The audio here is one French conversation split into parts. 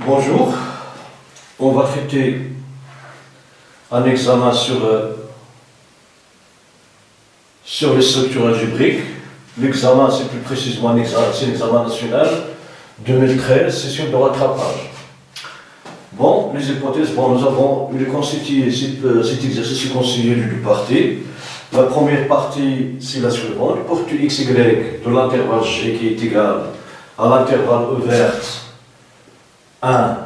Bonjour, on va traiter un examen sur les structures algébriques. L'examen, c'est plus précisément c'est l'examen national 2013, session de rattrapage. Bon, les hypothèses, nous avons constitué cet exercice est constitué de deux parties. La première partie, c'est la suivante. Pour tout xy de l'intervalle g qui est égal à l'intervalle E verte 1,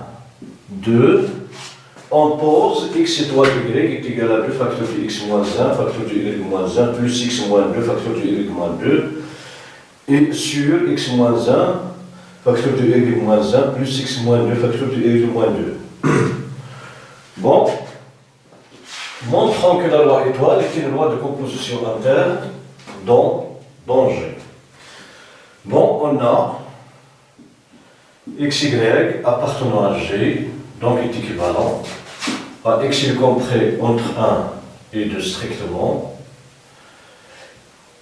2, on pose x étoile y est égal à 2 facteur de x moins 1, facteur de y moins 1, plus x moins 2, facteur de y moins 2, et sur x moins 1, facteur de y moins 1, plus x moins 2, facteur de y moins 2. Bon, montrons que la loi étoile est une loi de composition interne dans G. Bon, on a xy appartenant à G, donc est équivalent à x compris entre 1 et 2 strictement,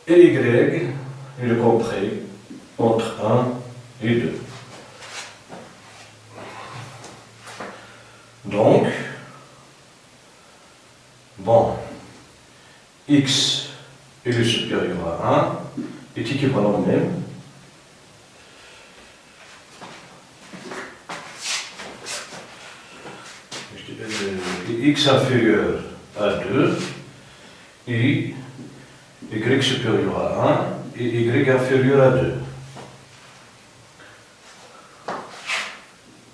et y est compris entre 1 et 2. Donc, x est supérieur à 1 est équivalent au même. X inférieur à 2 et y supérieur à 1 et y inférieur à 2.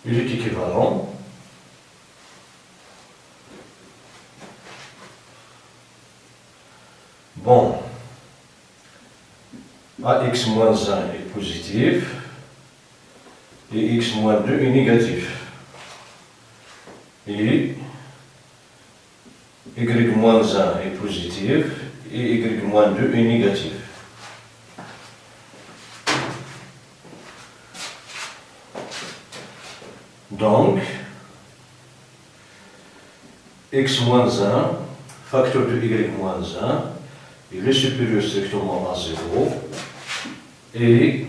Il est équivalent ax moins 1 est positif et x moins 2 est négatif. Et y moins 1 est positif et y moins 2 est négatif. Donc, x moins 1, facteur de y moins 1, il est supérieur strictement à 0, et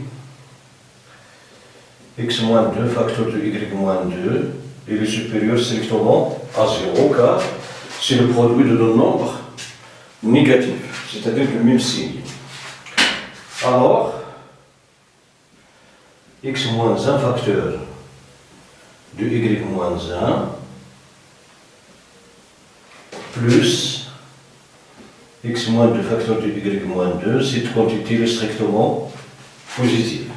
x moins 2, facteur de y moins 2, il est supérieur strictement à 0, car c'est le produit de deux nombres négatifs, c'est-à-dire le même signe. Alors, x moins 1 facteur de y moins 1 plus x moins 2 facteur de y moins 2, cette quantité est strictement positive.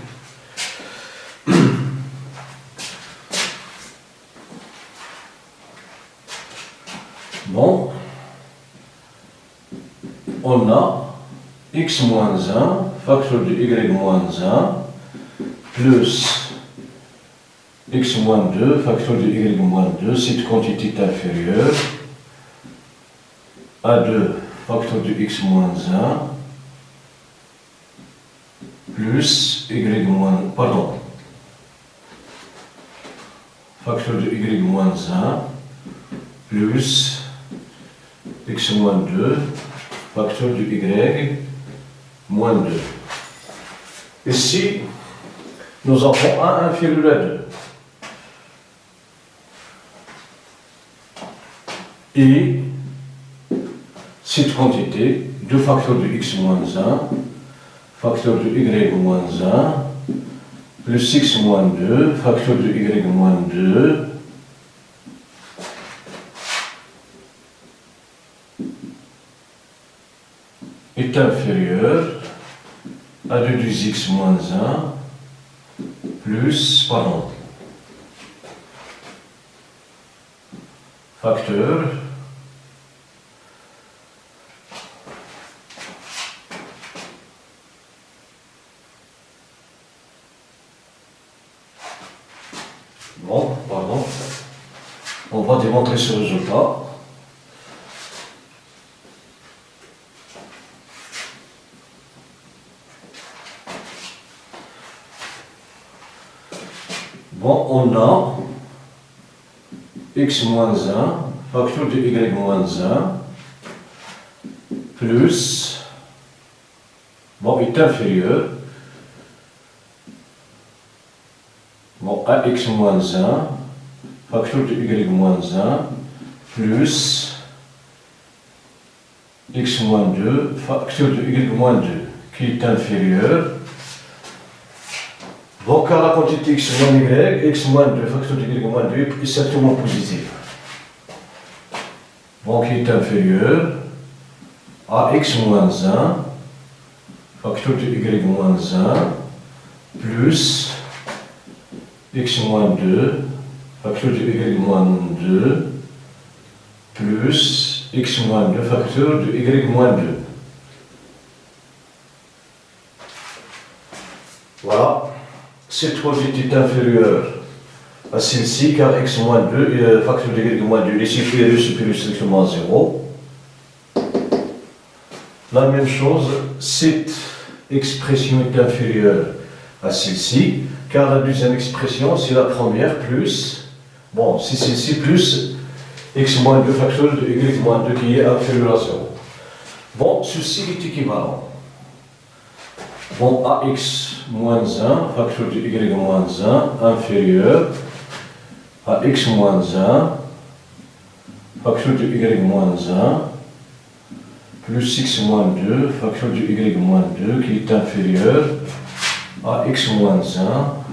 Bon, on a x moins 1 facteur de y moins 1 plus x moins 2 facteur de y moins 2, cette quantité est inférieure à 2 facteur de x moins 1 plus facteur de y moins 1 plus x moins 2 facteur de y moins 2. Ici, nous avons 1 inférieur à 2. Et cette quantité, 2 facteurs de x moins 1, facteur de y moins 1, plus x moins 2, facteur de y moins 2, est inférieur à 2 du x moins 1, plus, facteur on va démontrer ce résultat. On a x moins 1, facteur de y moins 1, plus, est inférieur à x moins 1 facteur de y moins 1 plus x moins 2 facteur de y moins 2 qui est inférieur. Donc à la quantité x moins y, x moins 2 facteur de y moins 2 est exactement positif. Donc qui est inférieur à x moins 1 facteur de y moins 1 plus x moins 2 facteur de y moins 2 plus x moins 2 facteur de y moins 2. Voilà. Cette quantité est inférieure à celle-ci car x moins 2 facteur de y moins 2 est supérieur strictement à 0. La même chose, cette expression est inférieure à celle-ci car la deuxième expression c'est la première plus, bon c'est celle-ci plus x moins 2 facteur de y moins 2 qui est inférieur à 0. Bon, ceci est équivalent. Bon, ax moins 1 facteur de y moins 1 inférieur à x moins 1 facteur de y moins 1 plus x moins 2 facteur de y moins 2 qui est inférieur à x moins 1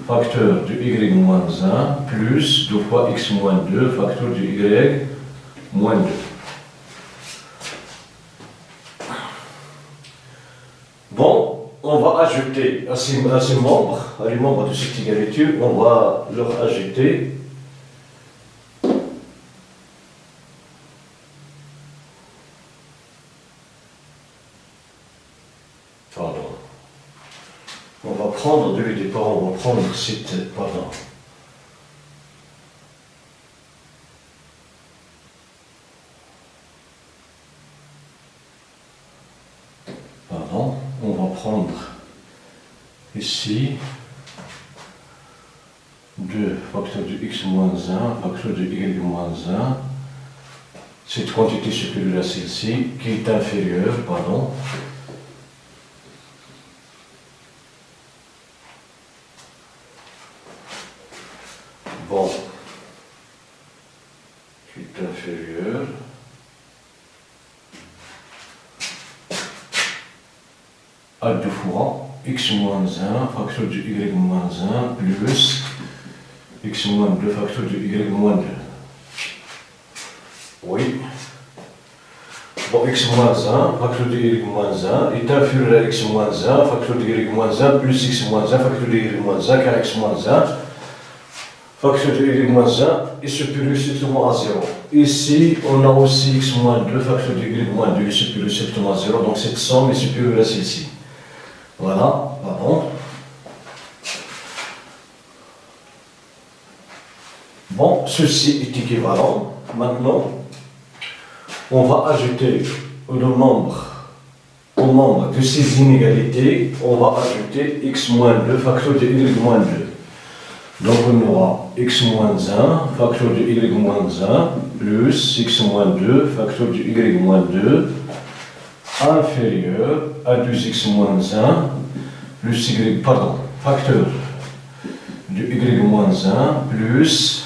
facteur de y moins 1 plus 2 fois x moins 2 facteur de y moins 2. Bon, on va ajouter à ces membres, à les membres de cette égalité, on va leur ajouter on va prendre dès le départ, on va prendre cette, on va prendre ici 2 facteur de x moins 1 facteur de y moins 1, cette quantité supérieure à celle-ci qui est inférieure, bon, qui est inférieure à 2 fois x moins 1 facteur de y moins 1 plus x moins 2 facteur de y moins 2. Oui. Bon, x moins 1 facteur de y moins 1 est inférieur à x moins 1 facteur de y moins 1 plus x moins 1 facteur de y moins 1 car x moins 1 facteur de y moins 1 est supérieur strictement à 0. Ici, on a aussi x moins 2 facteur de y moins 2 est supérieur strictement à 0, donc cette somme est supérieure à celle-ci. Voilà, Bon, ceci est équivalent. Maintenant, on va ajouter au nombre de ces inégalités, on va ajouter x moins 2 facteur de y moins 2. Donc on aura x moins 1 facteur de y moins 1 plus x moins 2 facteur de y moins 2 inférieur à 2x moins 1 plus facteur de y moins 1 plus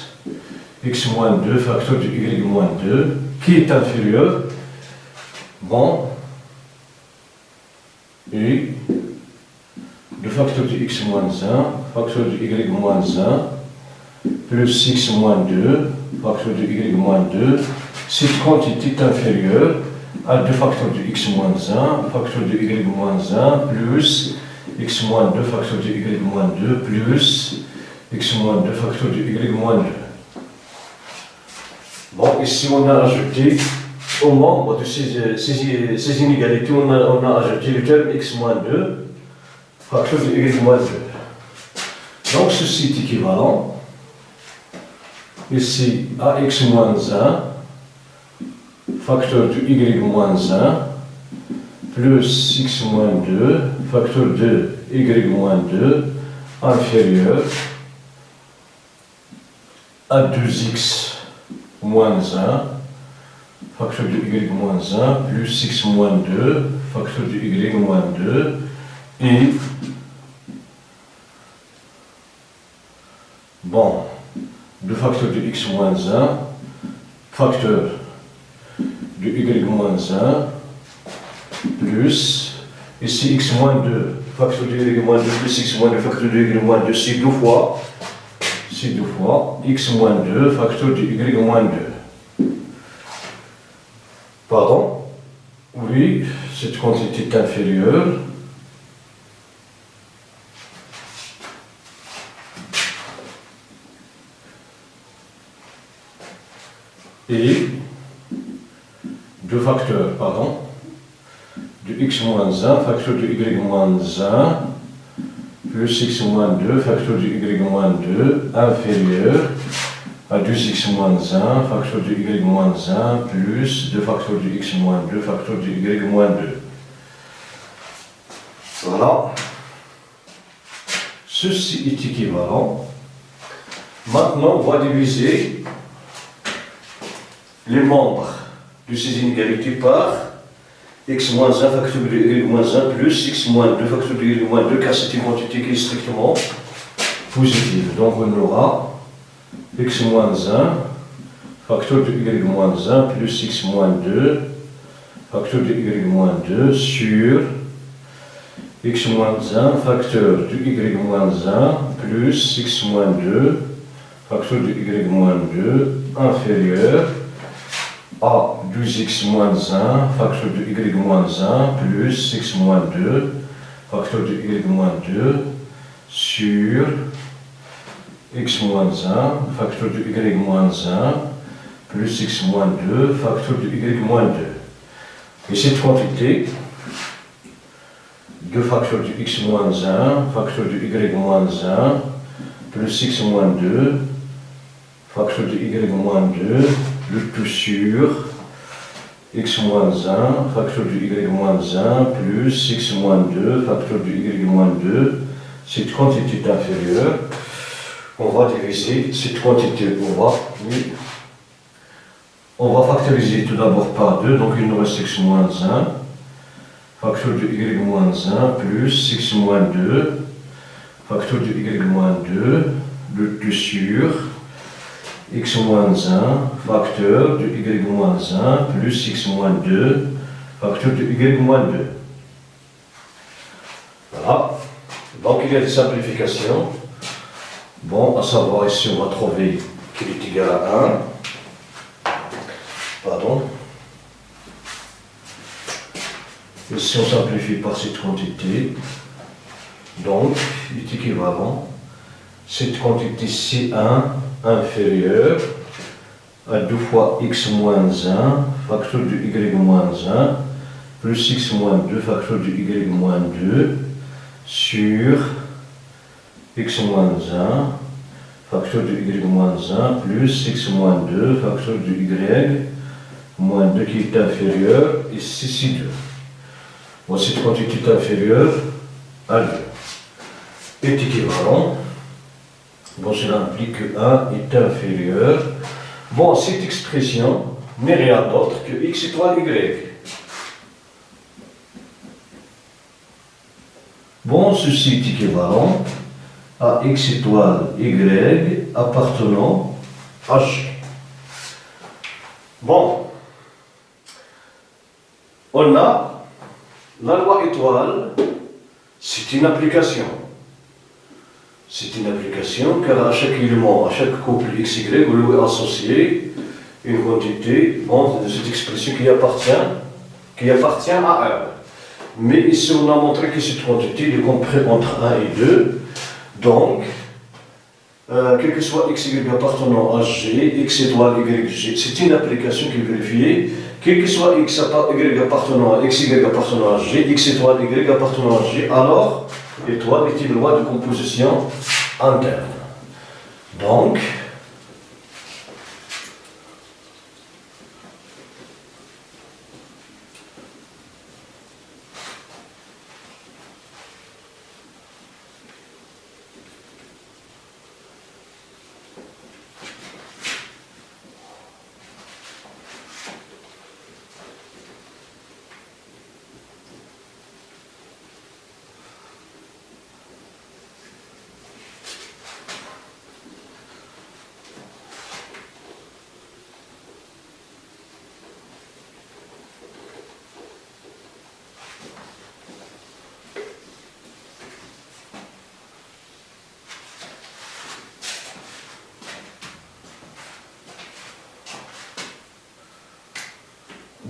x moins 2 facteur de y moins 2 qui est inférieur, bon, et le facteur de x moins 1 facteur de y moins 1 plus x moins 2 facteur de y moins 2, cette quantité est inférieure à 2 facteurs de x moins 1 facteur de y moins 1 plus x moins 2 facteur de y moins 2 plus x moins 2 facteur de y moins 2. Bon, ici on a ajouté au membre de ces inégalités, on a ajouté le terme x moins 2 facteur de y moins 2. Donc ceci est équivalent. Ici à x moins 1 facteur de y moins 1 plus x moins 2 facteur de y moins 2 inférieur à 2x moins 1 facteur de y moins 1 plus x moins 2 facteur de y moins 2 et bon, 2 facteurs de x moins 1, facteur de y moins 1, plus, ici x moins 2, facteur de y moins 2, plus x moins 2, facteur de y moins 2, c'est 2 fois x moins 2, facteur de y moins 2. Pardon? Oui, cette quantité est inférieure. Et 2 facteurs, pardon, de x moins 1, facteur de y moins 1, plus x moins 2, facteur de y moins 2, inférieur à 2x moins 1, facteur de y moins 1, plus 2 facteurs de x moins 2, facteur de y moins 2. Voilà. Ceci est équivalent. Maintenant, on va diviser les membres de ces inégalités par x moins 1 facteur de y moins 1 plus x moins 2 facteur de y moins 2, car c'est une quantité qui est strictement positive. Donc on aura x moins 1 facteur de y moins 1 plus x moins 2 facteur de y moins 2 sur x moins 1 facteur de y moins 1 plus x moins 2 facteur de y moins 2 inférieur à 2x moins 1 facteur de y moins 1 plus x moins 2 facteur de y moins 2 sur x moins 1 facteur de y moins 1 plus x moins 2 facteur de y moins 2. Et cette quantité, 2 facteurs de x moins 1 facteur de y moins 1 plus x moins 2 facteur de y moins 2, le tout sur x moins 1 facteur de y moins 1 plus x moins 2 facteur de y moins 2. Cette quantité est inférieure. On va diviser cette quantité, on va factoriser tout d'abord par 2, donc il nous reste x moins 1, facteur de y moins 1 plus x moins 2, facteur de y moins 2, le tout sur x moins 1, facteur de y moins 1 plus x moins 2, facteur de y moins 2. Voilà. Donc il y a des simplifications. Bon, à savoir ici on va trouver qu'il est égal à 1. Pardon. Ici on simplifie par cette quantité. Donc, il est équivalent. Cette quantité C1 inférieure à 2 fois x moins 1 facteur de y moins 1 plus x moins 2 facteur de y moins 2 sur x moins 1 facteur de y moins 1 plus x moins 2 facteur de y moins 2 qui est inférieur, et ceci 2. Bon, cette quantité est inférieure à 2. Est équivalent. Bon, cela implique que 1 est inférieur. Bon, cette expression n'est rien d'autre que x étoile y. Bon, ceci est équivalent à x étoile y appartenant à G. Bon, on a la loi étoile, c'est une application. C'est une application car à chaque élément, à chaque couple XY, vous lui associez une quantité, bon, de cette expression qui appartient à R. Mais ici on a montré que cette quantité est comprise entre 1 et 2. Donc, quel que soit XY appartenant à G, X étoile YG, c'est une application qui est vérifiée. Quel que soit X Y appartenant à XY appartenant à G, X étoile Y appartenant à G, alors l'étoile est une loi de composition interne. Donc,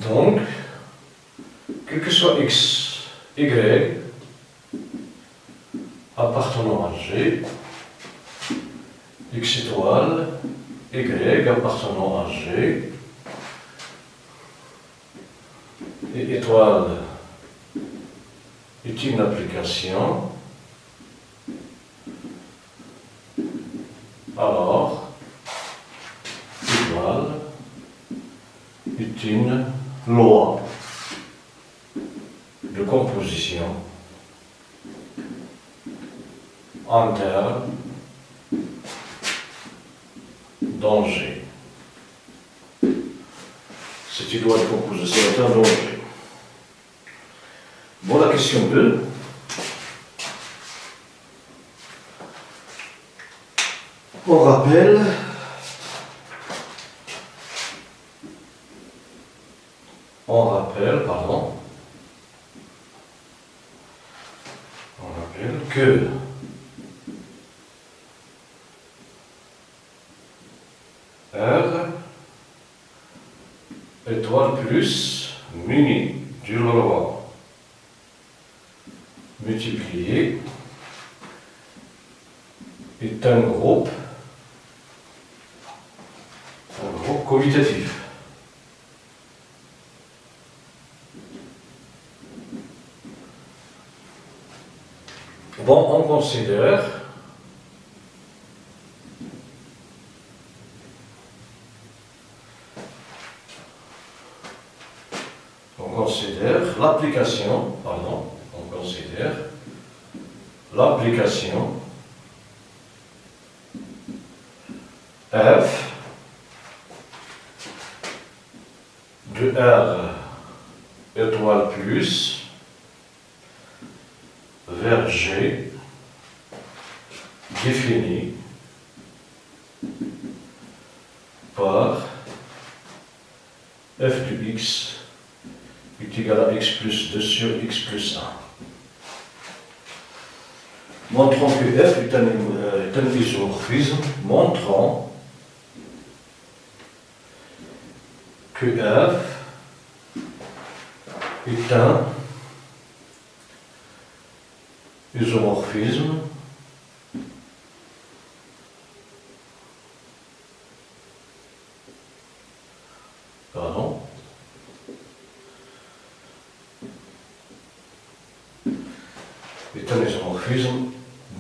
Donc, quel que soit x, y, appartenant à G, x étoile, y appartenant à G, et étoile est une application, alors étoile est une loi de composition interne dans G. C'est une loi de composition interne dans G. Bon, la question 2. On rappelle que R étoile plus muni du Leroy multiplié est un groupe commutatif. Bon, on considère l'application F de R étoile plus vers G défini par f de x est égal à x plus 2 sur x plus 1. Montrons que f est un isomorphisme, montrons que f est un isomorphisme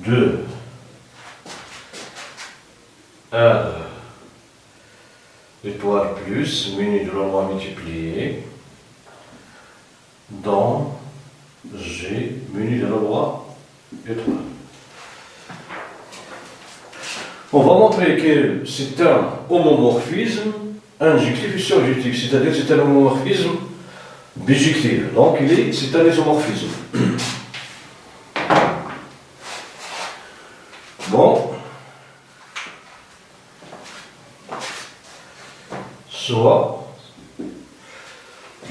de R étoile plus muni de Leroy multiplié dans G muni de Leroy étoile. On va montrer que c'est un homomorphisme injectif et surjectif, c'est-à-dire que c'est un homomorphisme bijectif. Donc c'est un isomorphisme. Bon, soit,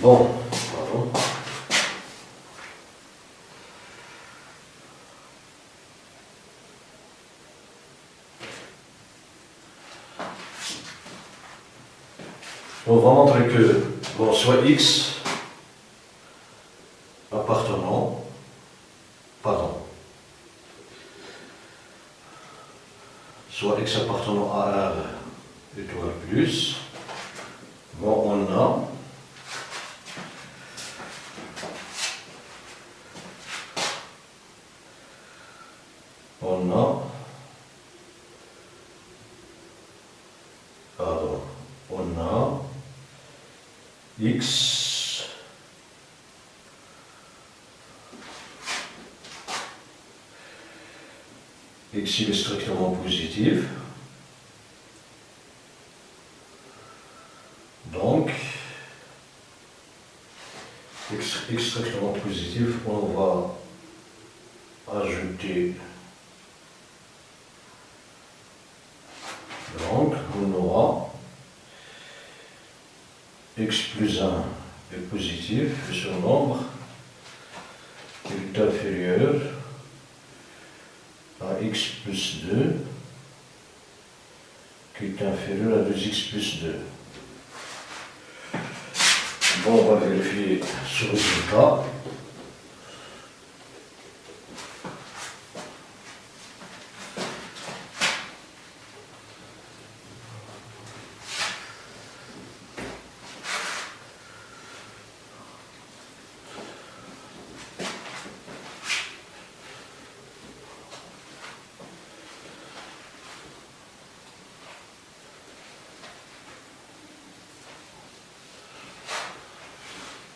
bon, pardon. On va montrer que, bon, soit x appartenant, pardon, soit x appartenant à R étoile plus, bon, on a x il est strictement positif, donc x strictement positif, on va ajouter, donc on aura x plus 1 est positif et ce nombre est inférieur à x plus 2 qui est inférieur à 2x plus 2. Bon, on va vérifier ce résultat.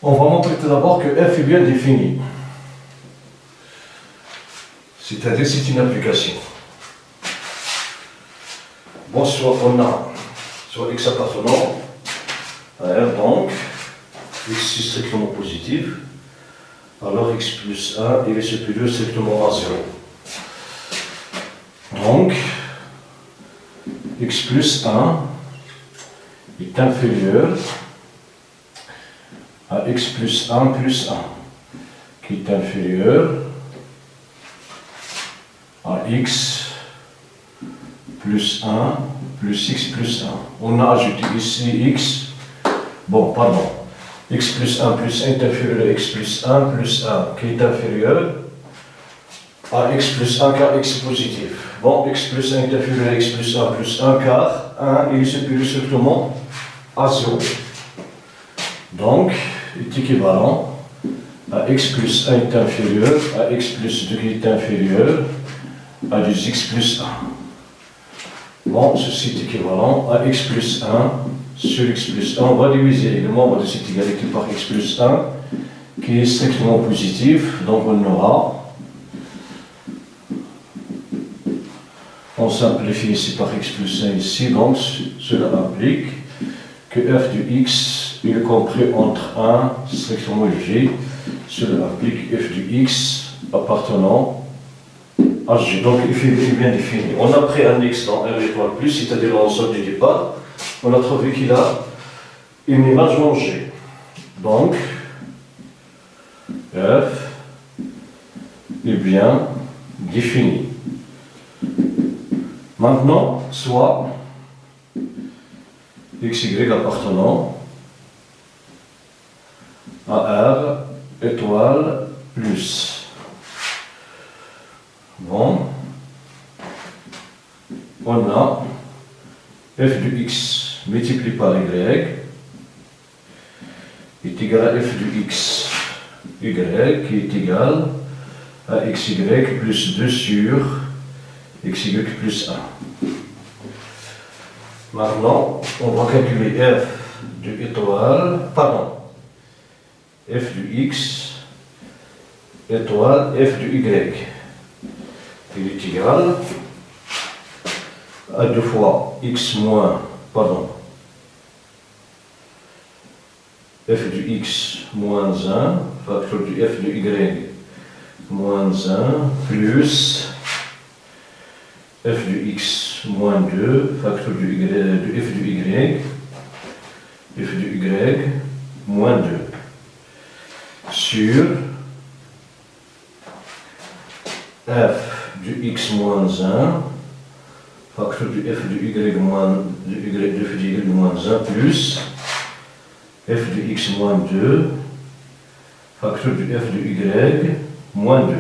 On va montrer tout d'abord que f est bien défini. C'est-à-dire c'est une application. Bon, soit on a soit x appartenant à R, donc x est strictement positif, alors x plus 1 il est supérieur strictement à 0. Donc, x plus 1 est inférieur à x plus 1 plus 1, qui est inférieur à x plus 1 plus x plus 1. On a ajouté ici x, x plus 1 plus 1 est inférieur à x plus 1 plus 1, qui est inférieur à x plus 1 car x positif. Bon, x plus 1 est inférieur à x plus 1 plus 1 car 1 il est supérieur strictement à 0. Donc, est équivalent à x plus 1 est inférieur à x plus 2 qui est inférieur à 2x plus 1. Bon, ceci est équivalent à x plus 1 sur x plus 1. On va diviser le membre de cette égalité par x plus 1 qui est strictement positif. Donc on aura, on simplifie ici par x plus 1 ici, donc cela implique que f de x il est compris entre 1 strictement léger, cela implique f de x appartenant à G. Donc f est bien défini. On a pris un x dans R étoile plus, c'est-à-dire l'ensemble du départ, on a trouvé qu'il a une image en G. Donc f est bien défini. Maintenant, soit xy appartenant à R étoile plus. Bon, on a f de x multiplié par y est égal à f de x y qui est égal à xy plus 2 sur xy plus 1. Maintenant, on va calculer f de étoile, f de x étoile f de y. Il est égal à 2 fois x moins, f de x moins 1, facteur de f de y moins 1, plus f de x moins 2, facteur de f de y moins 2, sur f de x moins 1, facteur de f de y moins 1, plus f de x moins 2, facteur de f de y moins 2.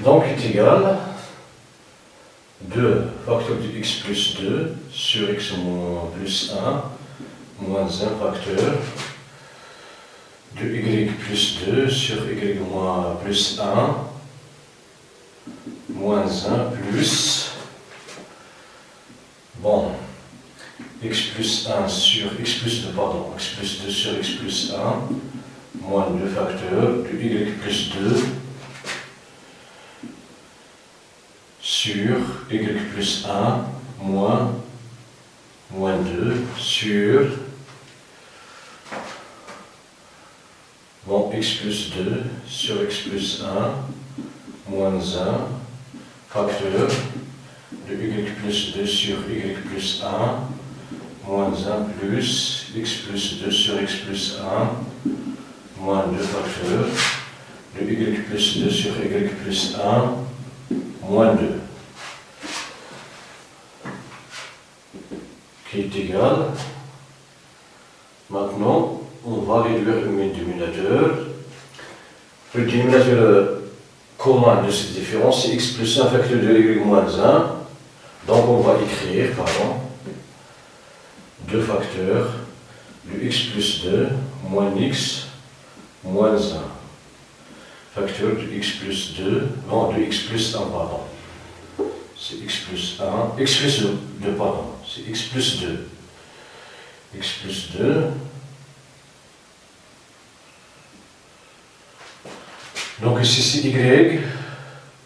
Donc est égal 2 facteur de x plus 2 sur x moins plus 1 moins 1 facteur de y plus 2 sur y moins plus 1 moins 1 plus, x plus 1 sur x plus 2, x plus 2 sur x plus 1 moins 2 facteur de y plus 2 sur y plus 1 moins 2 sur x plus 2 sur x plus 1 moins 1 facteur de y plus 2 sur y plus 1 moins 1 plus x plus 2 sur x plus 1 moins 2 facteur de y plus 2 sur y plus 1 moins 2 qui est égal. Maintenant, on va réduire le dénominateur. Le dénominateur commun de cette différence, c'est x plus 1 facteur de y moins 1. Donc on va écrire, 2 facteurs de x plus 2 moins x moins 1. Facteur de x plus 2, non, de x plus 1, pardon. C'est x plus 1, x plus 2, pardon, c'est x plus 2. X plus 2. Donc ici c'est y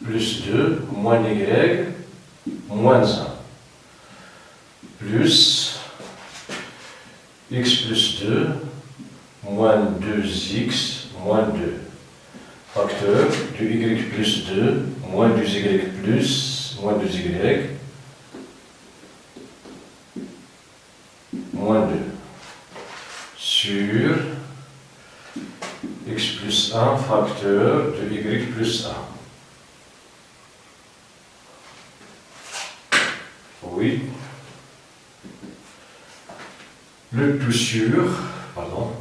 plus 2 moins y moins 1 plus x plus 2 moins 2x moins 2 facteur de y plus 2 moins 2y plus moins 2y moins 2 sur x plus 1 facteur de y plus 1. Oui. Le tout sur, pardon.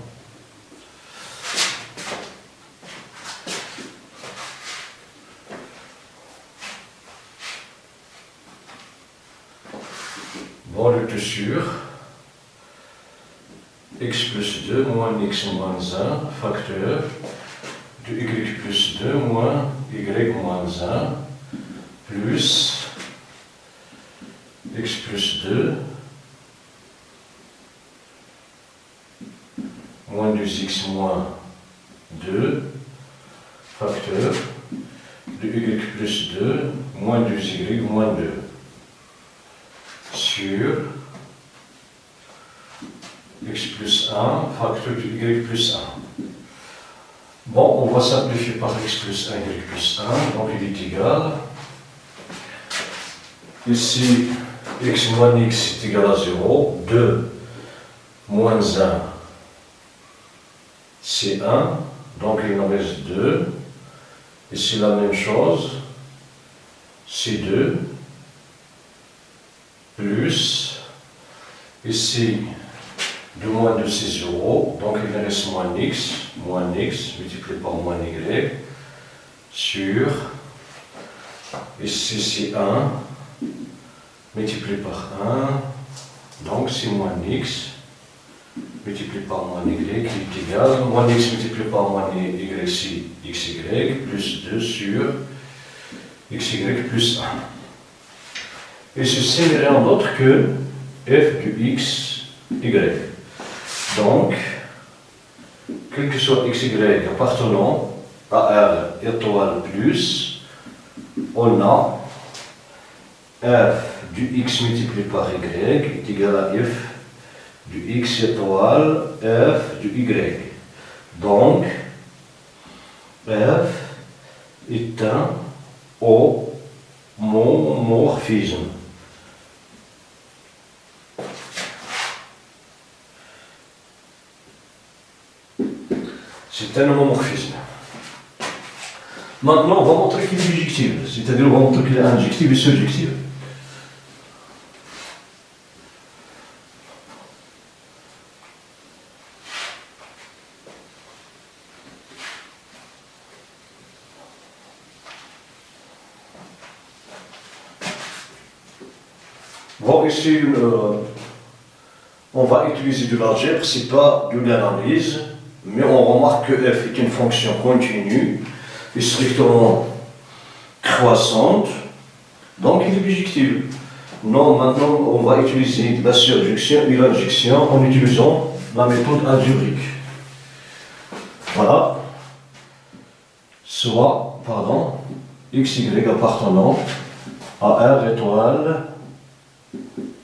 Bon, le tout sur x plus 2 moins x moins 1 facteur de y plus 2 moins y moins 1 plus x plus 2 moins 2x moins 2 facteur de y plus 2 moins 2y moins 2 sur x plus 1 facteur de y plus 1. Bon, on va simplifier par x plus 1, y plus 1, donc il est égal. Ici, x moins x est égal à 0, 2 moins 1, c'est 1, donc il nous reste 2. Ici, la même chose, c'est 2, plus, ici, 2 moins 2 c'est 0, donc il me reste moins x multiplié par moins y, sur, ici c'est 1, multiplié par 1, donc c'est moins x, multiplié par moins y, qui est égal, moins x multiplié par moins y, c'est xy, plus 2 sur xy plus 1. Et ceci n'est rien d'autre que f du x, y. Donc, quel que soit xy appartenant à R étoile plus, on a f du x multiplié par y est égal à f du x étoile f du y. Donc, f est un homomorphisme. C'est un homomorphisme. Maintenant, on va montrer qu'il est bijectif, c'est-à-dire on va montrer qu'il est injectif et surjectif. Bon, ici, on va utiliser de l'algèbre, c'est pas de l'analyse, mais on remarque que f est une fonction continue et strictement croissante, donc il est bijectif. Non, maintenant on va utiliser la surjection et l'injection en utilisant la méthode algébrique. Voilà. Soit, pardon, xy appartenant à R étoile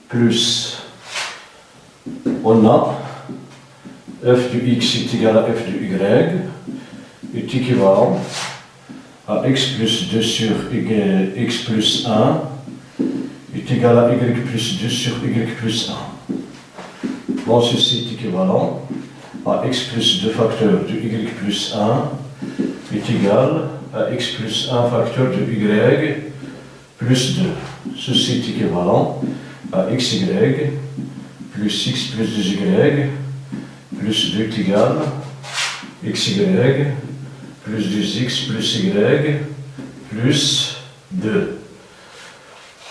plus, on a f du x est égal à f du y est équivalent à x plus 2 sur x plus 1 est égal à y plus 2 sur y plus 1. Bon, ceci est équivalent à x plus 2 facteur de y plus 1 est égal à x plus 1 facteur de y plus 2. Ceci est équivalent à xy plus x plus 2y plus 2 est égal à xy plus 2x plus y plus 2.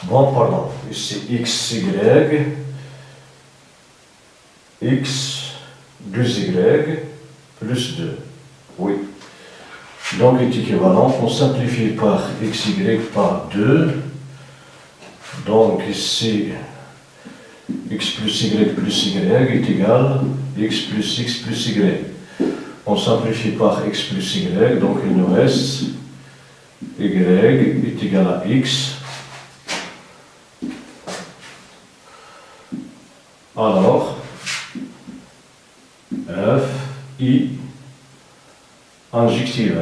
Bon, pardon, ici xy x 2y plus 2. Oui. Donc est équivalent, on simplifie par xy par 2. Donc ici x plus y est égal à x plus y. On simplifie par x plus y, donc il nous reste y est égal à x. Alors, f, i, injective.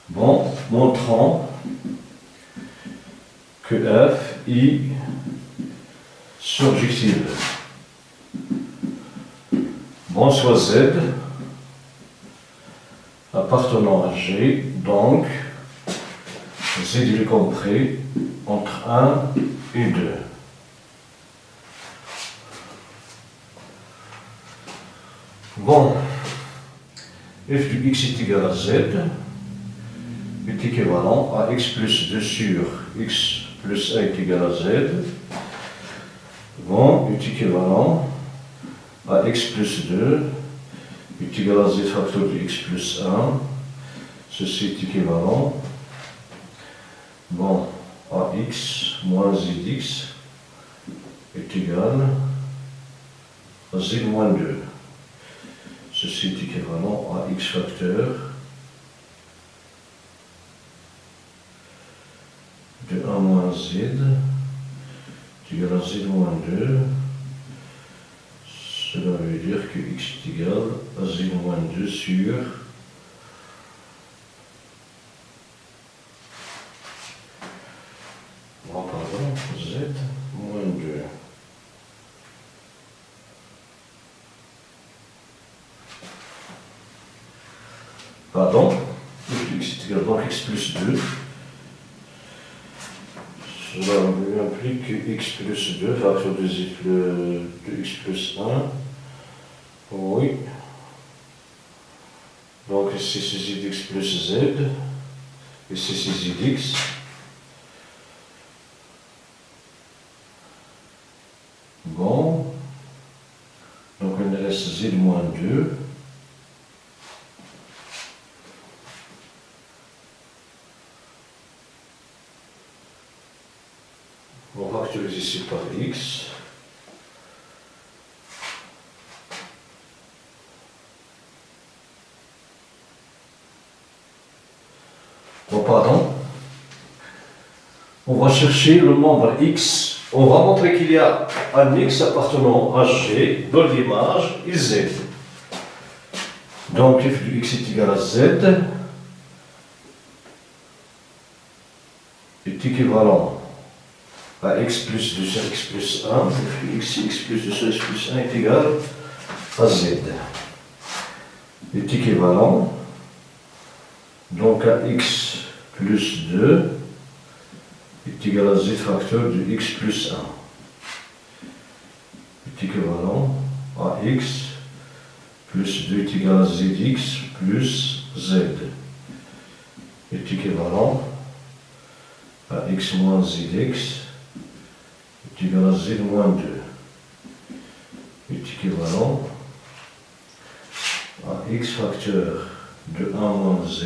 Bon, montrons que f, i, surjective. Bon, soit z appartenant à g, donc z est compris entre 1 et 2. Bon, f du x est égal à z est équivalent à x plus 2 sur x plus 1 est égal à z. Bon, est équivalent à x plus 2 est égal à z facteur de x plus 1. Ceci est équivalent, bon, à x moins zx est égal à z moins 2. Ceci est équivalent à x facteur de 1 moins z est égal à z moins 2. Cela veut dire que x est égal à z moins 2 sur z moins 2. Pardon, x est égal donc x plus 2. Cela implique que x plus 2, facteur de x plus 1. Oui. Donc ici c'est zx plus z. Ici c'est zx. Bon. Donc il nous reste z moins 2. On factorise ici par x. Bon, pardon. On va chercher le nombre x. On va montrer qu'il y a un x appartenant à g dans l'image et z. Donc f du x est égal à z est équivalent à x plus 2 sur x plus 1, x plus 2 sur x plus 1 est égal à z. Est équivalent donc à x plus 2 est égal à z facteur de x plus 1. Est équivalent à x plus 2 est égal à zx plus z. Est équivalent à x moins zx est égal à z moins 2 est équivalent à x facteur de 1 moins z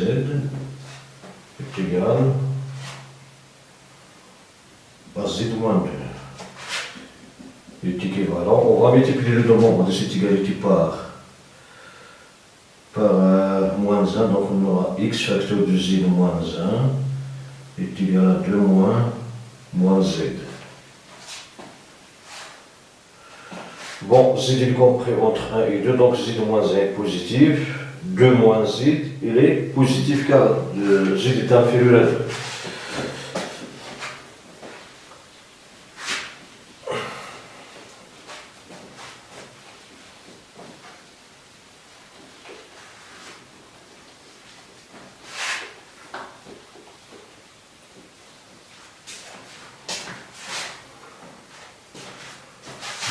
est égal à z moins 2 est équivalent. On va multiplier le nombre de cette égalité par par moins 1, donc on aura x facteur de z moins 1 est égal à 2 moins z. Bon, z est compris entre 1 et 2, donc z moins 1 est positif, 2 moins z, il est positif car z est inférieur à 2.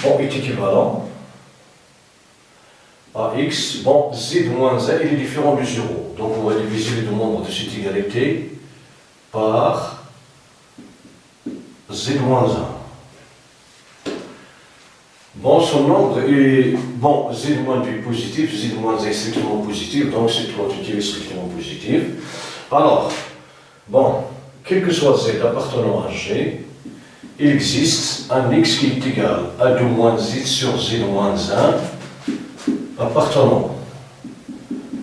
Bon, est équivalent à x. Bon, z moins 1, il est différent du 0. Donc on va diviser les deux membres de cette égalité par z moins 1. Bon, son nombre est... Bon, z moins 2 est positif, z moins 1 est strictement positif, donc cette quantité est strictement positive. Alors, bon, quel que soit z appartenant à g, il existe un x qui est égal à 2 moins z sur z moins 1 appartenant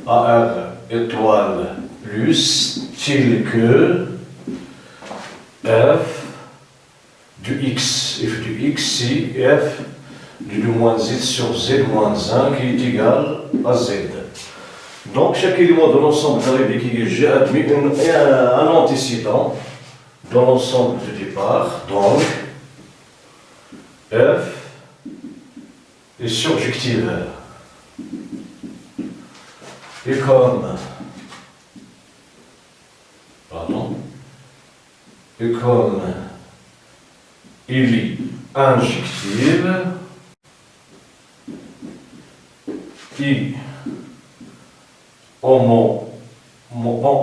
à R étoile plus tel que f du x. F du x, c'est f du 2 moins z sur z moins 1 qui est égal à z. Donc chaque élément de l'ensemble de G admet un antécédent dans l'ensemble de départ, donc f est surjective et comme il est injective, il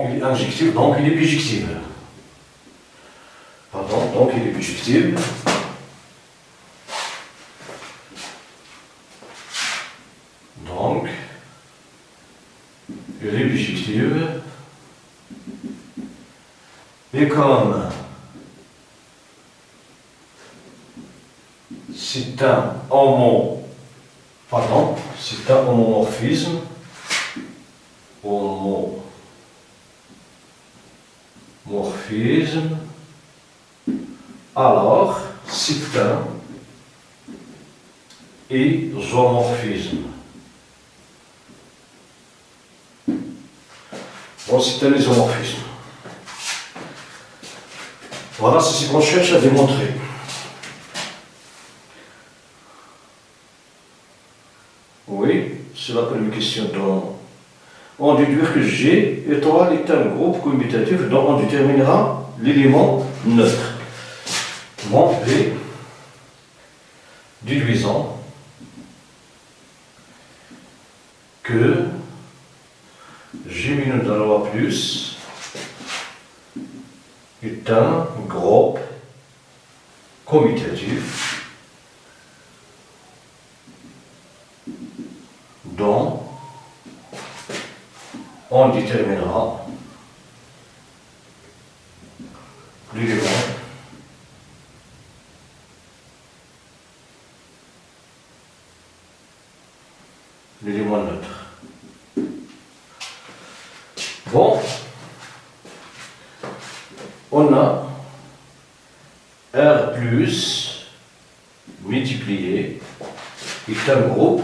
est injective, donc il est bijective. Donc il est bijective. Donc, il est bijective. Et comme c'est un homomorphisme, alors c'est un isomorphisme. Bon, c'est un isomorphisme. Voilà, c'est ce qu'on cherche à démontrer. Oui, c'est la première question. On déduire que G étoile est un groupe commutatif dont on déterminera l'élément neutre. Bon, et déduisons que G minus de la loi plus est un groupe commutatif dont on déterminera l'élément neutre. Bon, on a R plus multiplié est un groupe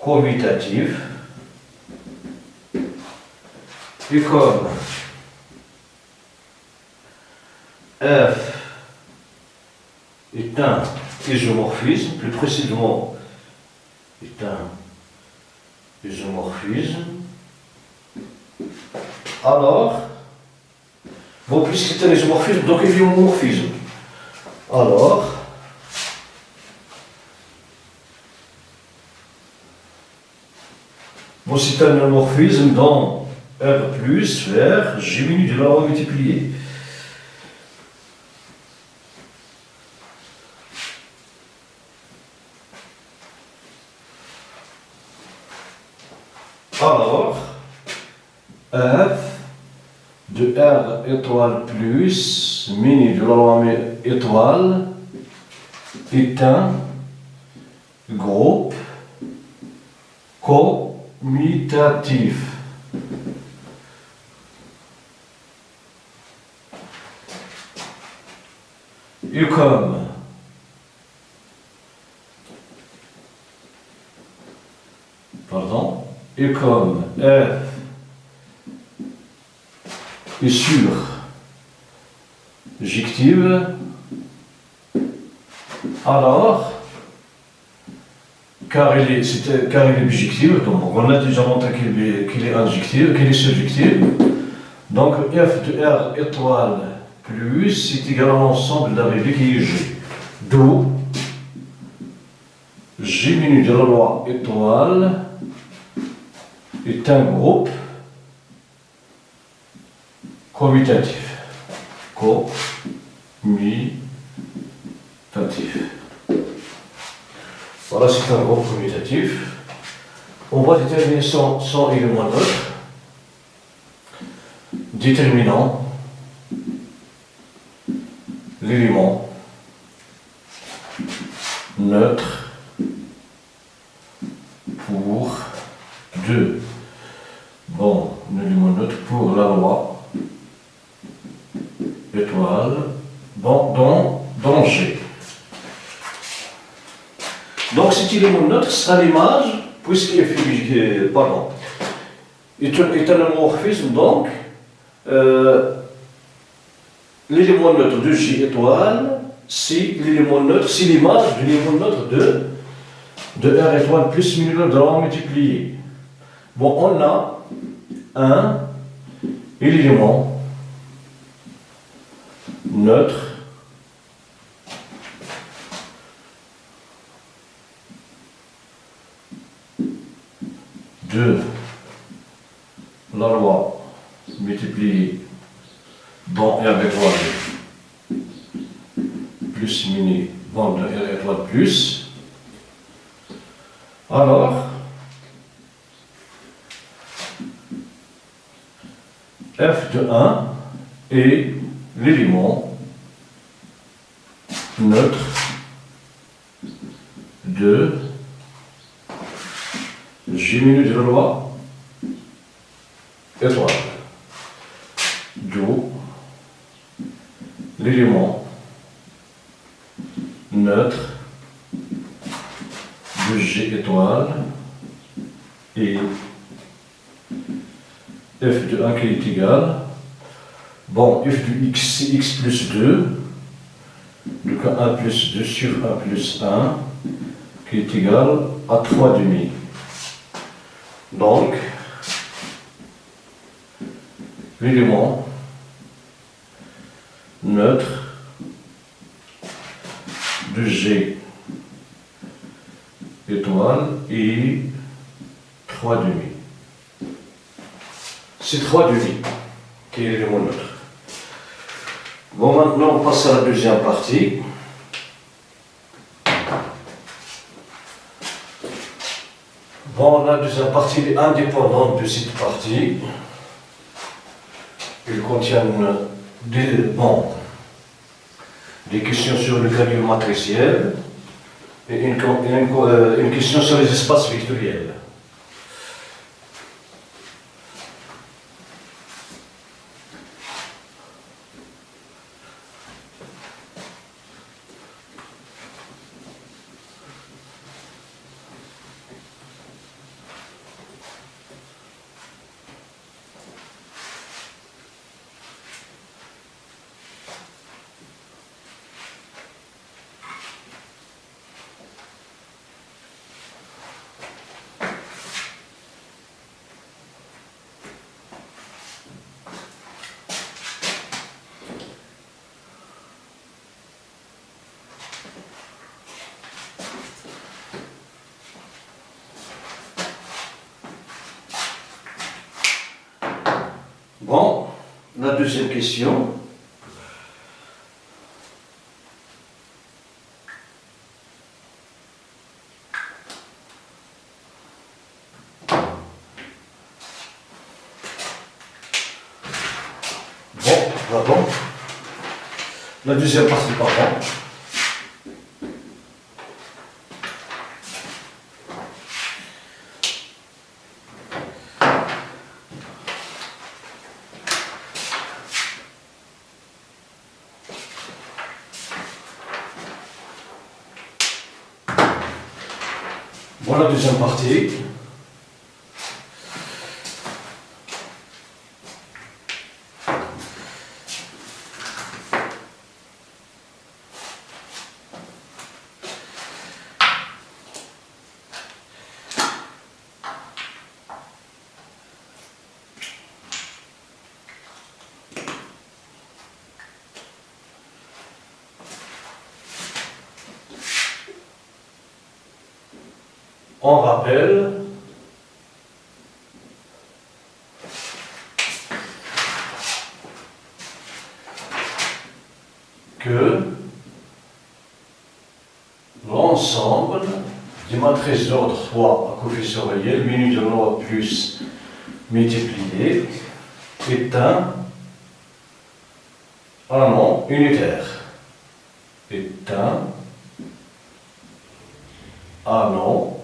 commutatif et comme F est un isomorphisme, plus précisément est un isomorphisme, alors, bon, puisque c'est un isomorphisme, donc il y a un homomorphisme. Alors, bon, c'est un homomorphisme dans R plus vers G minus de la loi multipliée. Alors, f de R étoile plus mini de la loi étoile est un groupe commutatif. Et comme F est surjective, alors, car il est bijective, donc on a déjà montré qu'il est injective, qu'il est surjective, donc F de R étoile plus c'est égal à l'ensemble d'arrivée qui est G. D'où G minus de la loi étoile est un groupe commutatif. Voilà, c'est un groupe commutatif. On va déterminer son élément neutre. Déterminant l'élément neutre pour 2. Bon, l'élément neutre pour la loi étoile dans G. Donc cet élément neutre sera l'image, puisqu'il est un homomorphisme, donc l'élément neutre de J étoile, c'est l'image de l'élément neutre de R étoile plus minimum de la multiplié. Bon, on a un élément neutre de la loi multipliée dans R étoile plus mini dans de R étoile plus. Alors, F de 1 est l'élément neutre de G minus de la loi étoile. D'où l'élément neutre de G étoile et F de 1 qui est égal, bon, F de x c'est x plus 2, donc 1 plus 2 sur 1 plus 1, qui est égal à 3 demi. Donc, l'élément neutre de G étoile est 3 demi. C'est 3 demi qui est l'élément neutre. Bon, maintenant on passe à la deuxième partie. Bon, la deuxième partie est indépendante de cette partie. Il contient des questions sur le calcul matriciel et une question sur les espaces vectoriels. Bon, la deuxième question. Pardon. La deuxième partie, pardon. Voilà la deuxième partie. On rappelle que l'ensemble des matrices d'ordre 3 à coefficient réel, minus de loi plus multiplié, est un nom unitaire. Est un nom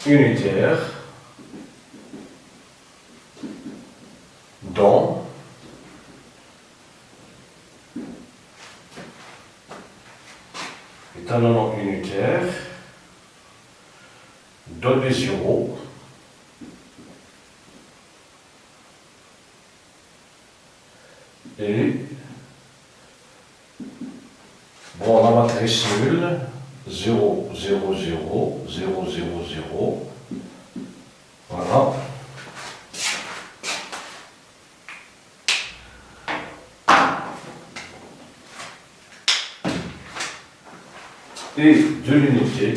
unitaire dont est un nom unitaire donne des zéros et bon, la matrice nulle 0, 0, 0, 0, 0, 0. Voilà. Et de l'unité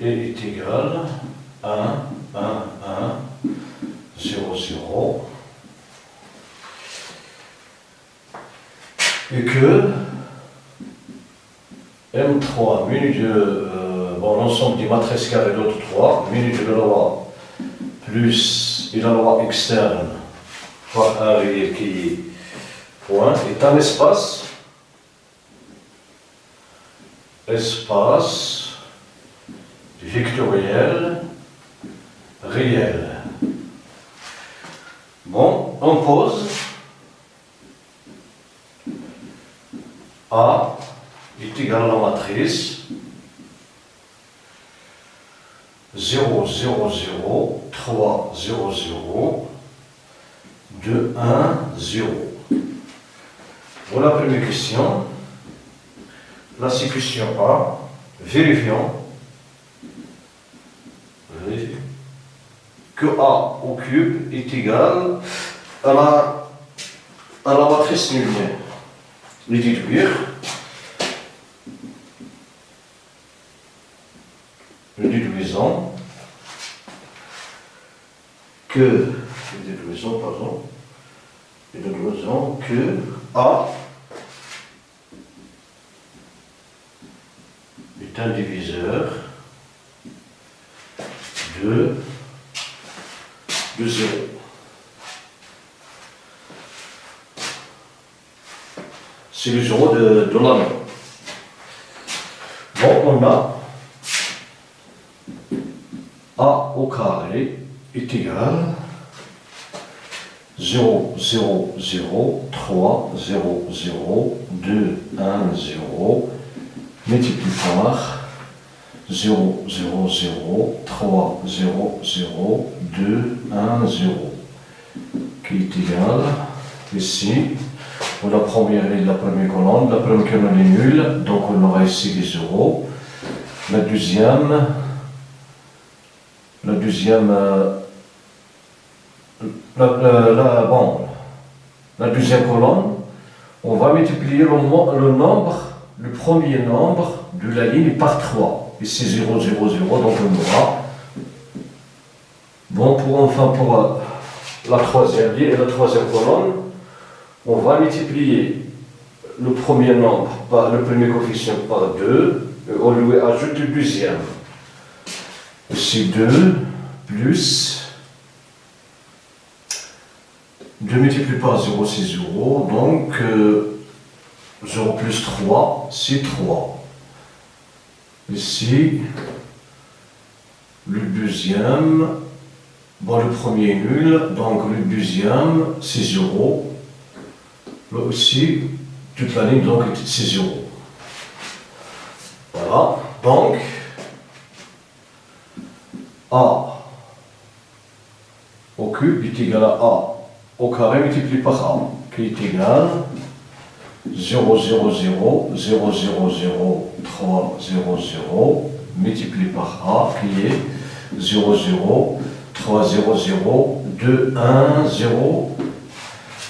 est égal à 1, 1, 1, 0, 0. Et que M3 minus de l'ensemble des matrices carrées d'autre 3 minus de la loi plus et la loi externe fois un réel qui est point est un espace vectoriel réel. Bon, on pose A est égal à la matrice 0, 0, 0, 3, 0, 0, 2, 1, 0. Voilà la première question. La question A. Vérifions que A au cube est égal à la matrice nulle. Les déduire. Nous déduisons que A est un diviseur de 0. C'est le 0 de l'anneau. Bon, on a A au carré est égal 0, 0, 0, 3, 0, 0, 2, 1, 0, multiplié par 0, 0, 0, 3, 0, 0, 2, 1, 0, qui est égal, ici, pour la première ligne, la première colonne est nulle, donc on aura ici des zéros. La deuxième colonne, on va multiplier le nombre, le premier nombre de la ligne par 3. Ici 0, 0, 0, donc on aura. Bon, pour la troisième ligne et la troisième colonne, on va multiplier le premier nombre par le premier coefficient par 2, et on lui ajoute le deuxième. Ici 2 plus 2 multiplié par 0, c'est 0, donc 0 plus 3, c'est 3. Ici, le deuxième, bon, le premier est nul, donc le deuxième, c'est 0. mais aussi toute la ligne, donc c'est 0. Voilà, donc A au cube est égal à A au carré multiplié par A, qui est égal 0, 0, 0, 0, 0, 0, 3, 0, 0, multiplié par A, qui est 0, 0, 3, 0, 0, 2, 1, 0.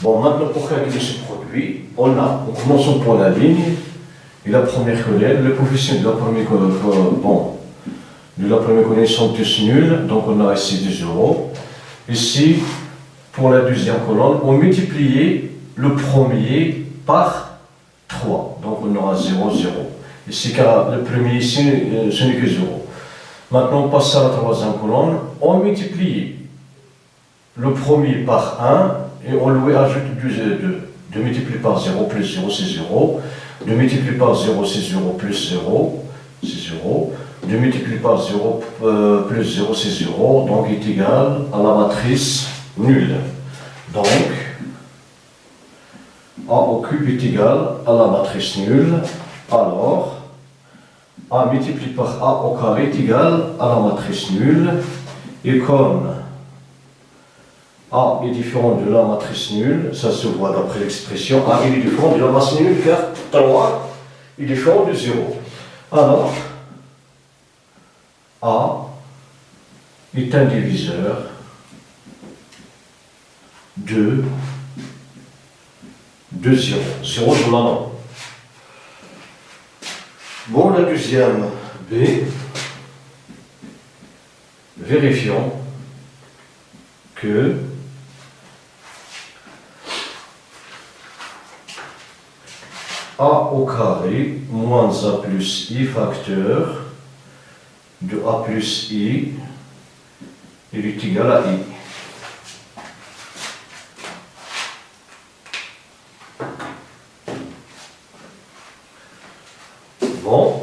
Bon, maintenant pour calculer ce produit, on commence par la ligne, et la première colonne, le coefficient de la première colonne sont tous nuls, donc on a ici des 0. Ici, pour la deuxième colonne, on multiplie le premier par 3, donc on aura 0, 0. Ici, car le premier ici, ce n'est que 0. Maintenant, on passe à la troisième colonne, on multiplie le premier par 1 et on lui ajoute 2. 2 multiplié par 0 plus 0, c'est 0. 2 multiplié par 0, c'est 0 plus 0, c'est 0. 2 multiplié par 0 plus 0, c'est 0. Donc, il est égal à la matrice nulle. Donc, A au cube est égal à la matrice nulle. Alors, A multiplié par A au carré est égal à la matrice nulle. Et comme A est différent de la matrice nulle, ça se voit d'après l'expression, A est différent de la matrice nulle car 3 est différent de 0. Alors, A est un diviseur de 0. 0 je la nomme. Bon, la deuxième B, vérifions que A au carré moins A plus I facteur de A plus I, il est égal à I. Bon.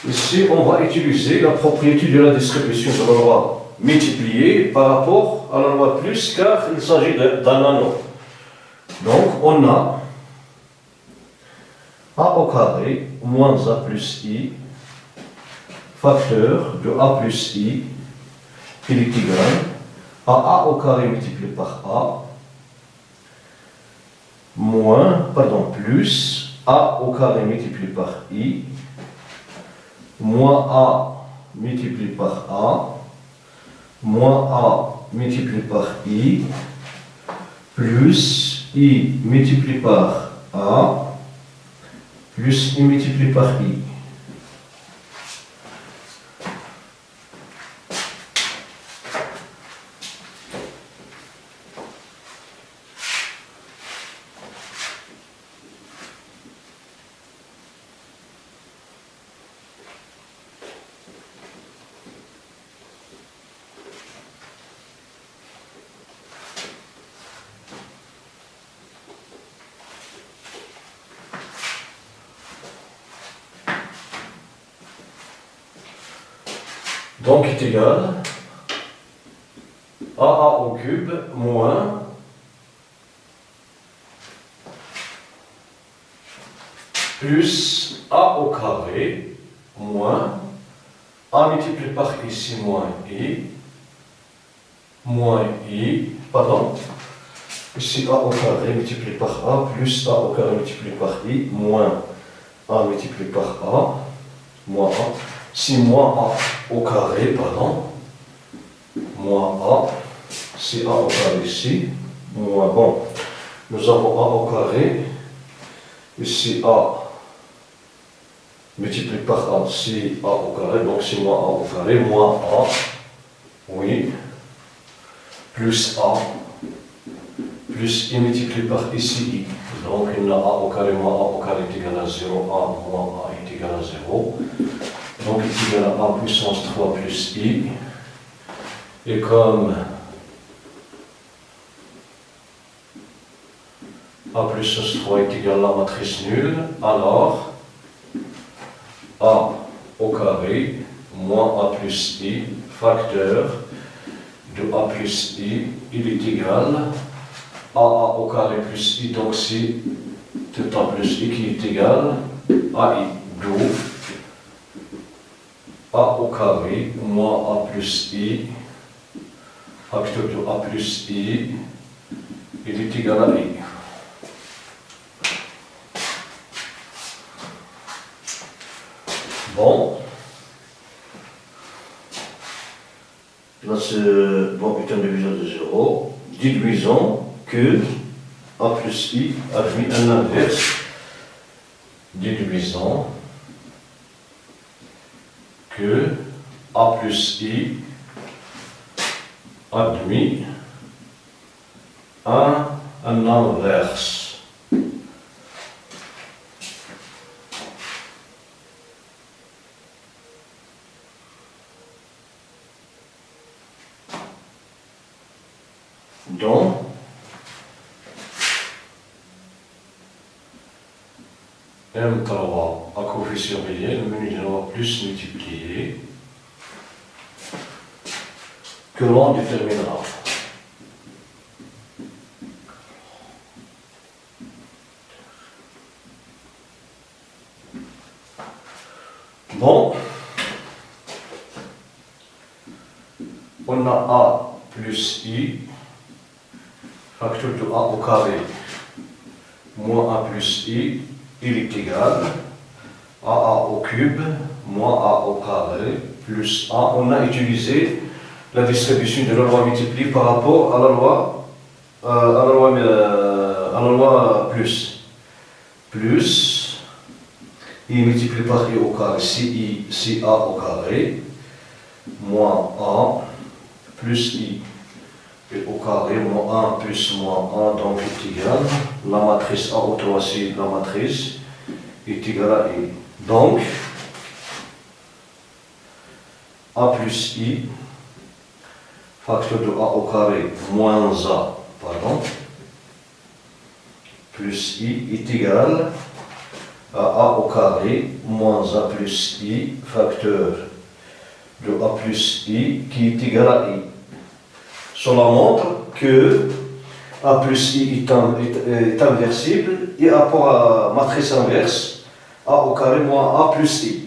Ici, on va utiliser la propriété de la distribution de la loi multipliée par rapport à la loi plus, car il s'agit d'un anneau. Donc, on a A au carré moins A plus I facteur de A plus I, il est égal à A au carré multiplié par A plus A au carré multiplié par I moins A multiplié par A moins A multiplié par I plus I multiplié par A plus I multiplié par I. Donc, est égal à A au cube moins plus A au carré moins A multiplié par ici moins ici A au carré multiplié par A plus A au carré multiplié par I moins A multiplié par A moins A. Si moins A au carré, moins A, c'est A au carré ici, moins, bon, nous avons A au carré, ici A multiplié par A, c'est A au carré, donc c'est moins A au carré, moins A, oui, plus A, plus I multiplié par ici I. Donc il y a A au carré moins A au carré est égal à 0, A moins A est égal à 0. Donc il est égal à A puissance 3 plus I. Et comme A puissance 3 est égal à la matrice nulle, alors A au carré moins A plus I facteur de A plus I, il est égal AA au carré plus I, donc c'est θ plus I qui est égal à I, d'où A au carré moins A plus I, facteur de A plus I, il est égal à I. Bon, là c'est bon, est un diviseur de 0. Déduisons que A plus I admis un inverse. Déduisons que A plus I admis un inverse. Donc, M3 à coefficient réel, menu de loi plus multiplié, que l'on déterminera. Bon, on a A plus I, facteur de A au carré, moins A plus I, il est égal à A au cube, moins A au carré, plus A. On a utilisé la distribution de la loi multipliée par rapport à la loi, à la loi plus. Plus, I multiplié par I au carré, si A au carré, moins A, plus I. Et au carré, moins 1 plus moins 1, donc est égal. La matrice A autour aussi, la matrice est égale à I. Donc, A plus I, facteur de A au carré, moins A, pardon, plus I est égal à A au carré, moins A plus I, facteur de A plus I, qui est égal à I. Cela montre que A plus I est inversible et rapport à matrice inverse, A au carré moins A plus I.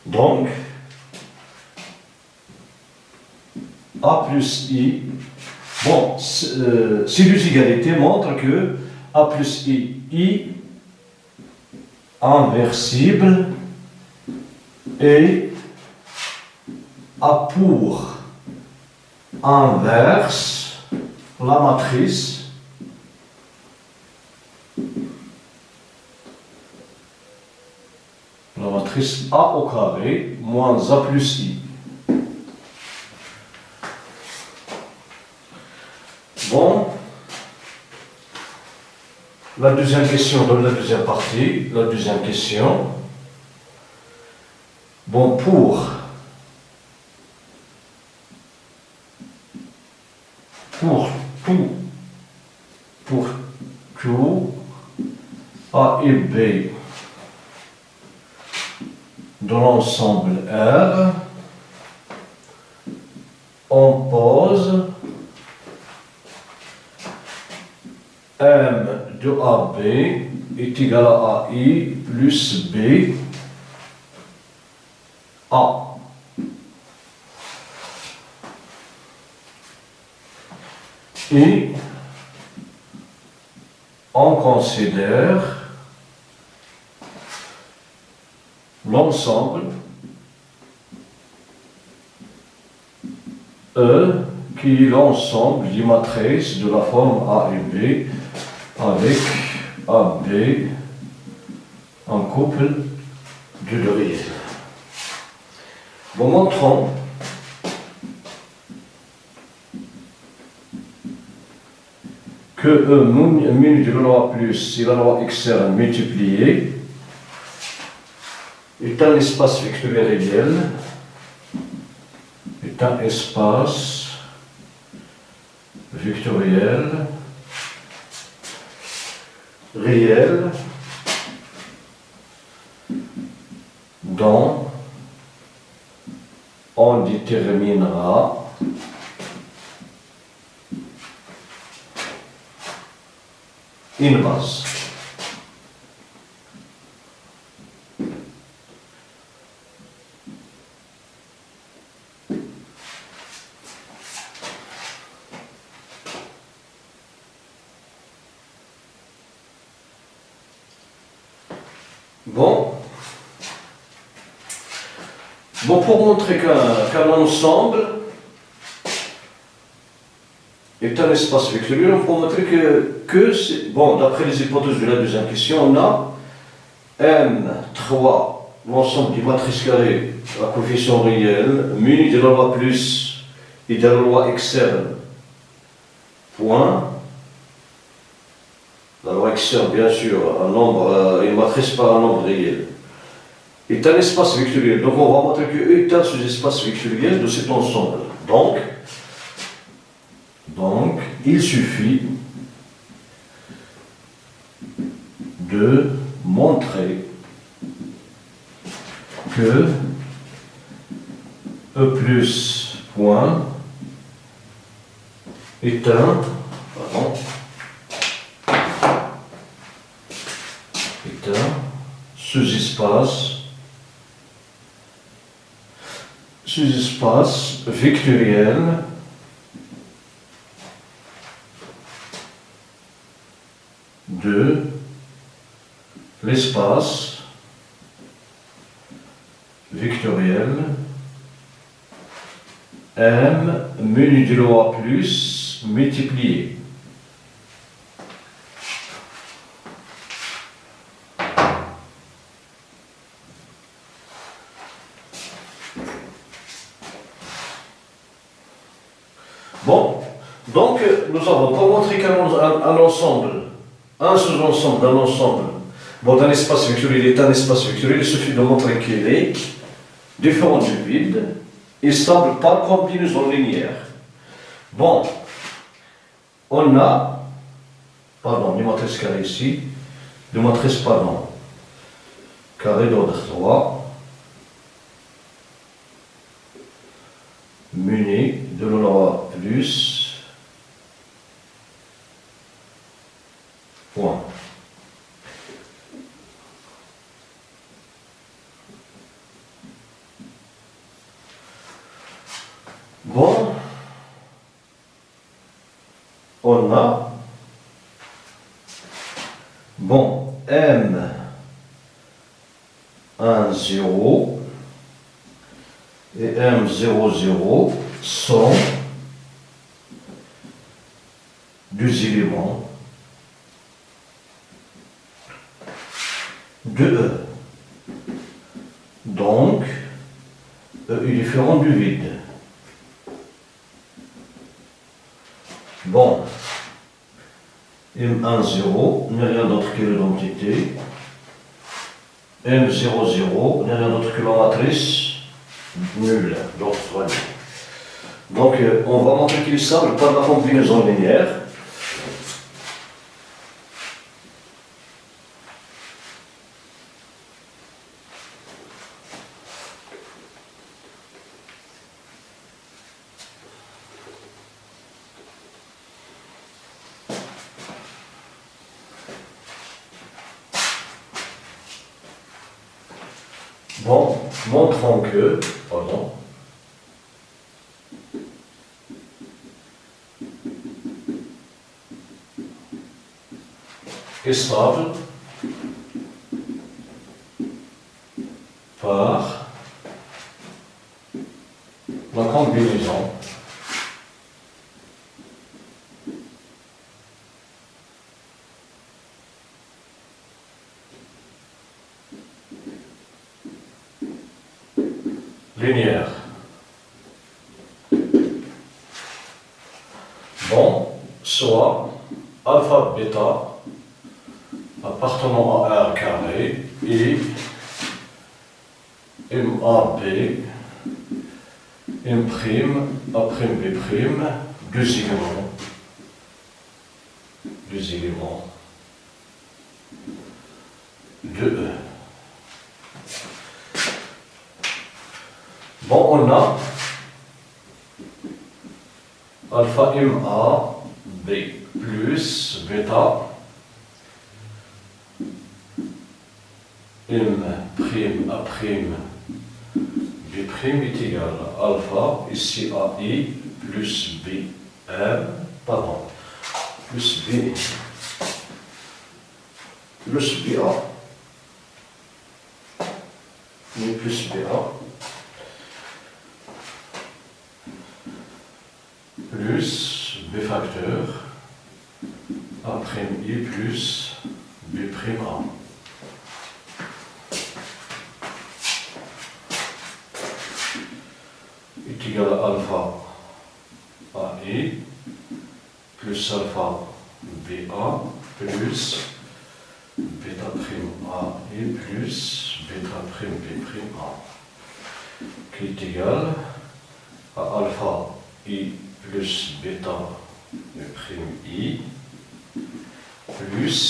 Donc, A plus I, bon, sinus égalité montre que A plus I inversible et A pour inverse la matrice A au carré moins A plus I. Bon, la deuxième question dans la deuxième partie, la deuxième question. Bon, pour tout A et B de l'ensemble R, on pose M de AB est égal à AI plus B A. Et on considère l'ensemble E qui est l'ensemble des matrices de la forme A et B avec AB en couple de deux réels. Nous montrons que E muni de la loi plus et la loi externe multipliée est un espace vectoriel réel, est un espace vectoriel réel dont on déterminera une base. Bon, pour montrer qu'un ensemble est un espace vectoriel, on peut montrer bon, d'après les hypothèses de la deuxième question, on a M3, l'ensemble des matrices carrées à coefficient réel, muni de la loi plus et de la loi externe, point. La loi externe, bien sûr, une matrice par un nombre réel, est un espace vectoriel. Donc on va montrer que E est un sous-espace vectoriel de cet ensemble. Donc, il suffit de montrer que E plus point est un sous-espace vectoriel de l'espace vectoriel M menu de loi plus multiplié. Bon, donc nous avons pas montré qu'un ensemble, un sous-ensemble d'un ensemble, bon, d'un espace vectoriel est un espace vectoriel, il suffit de montrer qu'il est différent du vide et stable par combinaison linéaire. Bon, on a, des matrices carrées ici, des matrices, carré d'ordre 3, muni de la loi plus, point. Bon, on a, M 1, 0 et M 0, 0 sont deux éléments de E. Donc, E est différent du vide. Bon, M1, 0 n'est rien d'autre que l'identité. M0, 0 n'est rien d'autre que la matrice nulle, l'ordre 3. Donc, on va montrer qu'il est stable par la combinaison linéaire. Bon, montrons que, est stable par la combinaison linéaire. Bon, soit alpha bêta appartenant à R carré et MAB, M', A'B', deux éléments, de E. Bon, on a alpha MA, B plus bêta M', A', B' est égal à alpha, ici AI, plus BM, pardon, plus B, plus BA, mais plus BA, plus B facteur, A'I plus B'A. Est égal à alpha AI plus alpha BA plus bêta prime AI plus bêta prime B'A qui est égal à alpha I plus bêta B'I plus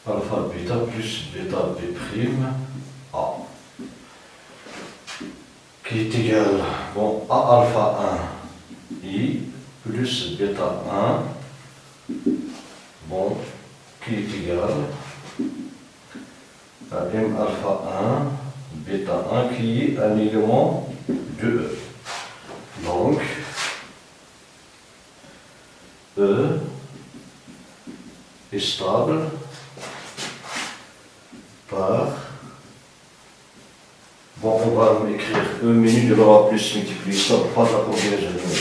alpha bêta plus bêta B'A qui est égal à alpha 1 I plus bêta 1 qui est égal à M alpha 1 bêta 1 qui est un élément de E. Donc E est stable par, on va écrire E menu de l'aura plus multiplié ça par la combinaison de numéros.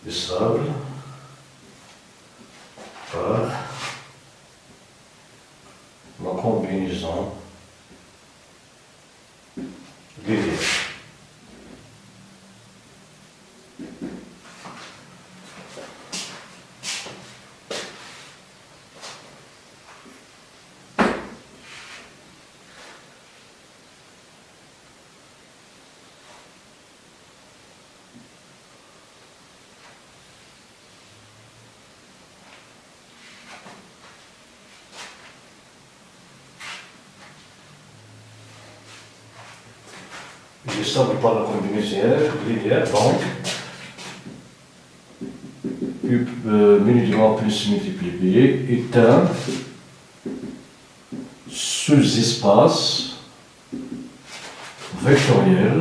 Est stable par la combinaison linéaire. Il est stable par la combinaison linéaire, donc menu de l'aura plus multiplié est un sous-espace vectoriel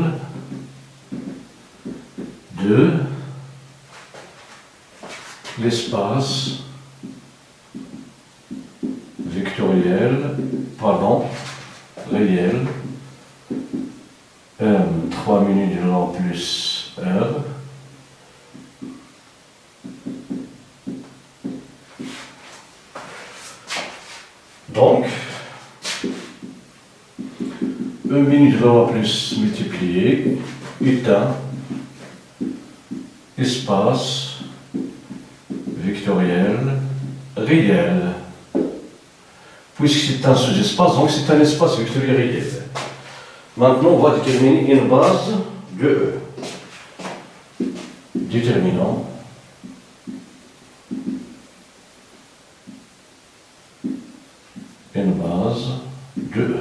de l'espace vectoriel, réel, M 3 minutes de l'aura plus R donc E minute de l'aura plus multiplié est un espace vectoriel réel. Puisque c'est un sous-espace, donc c'est un espace vectoriel réel. Maintenant, on va déterminer une base de E. Déterminant une base de E.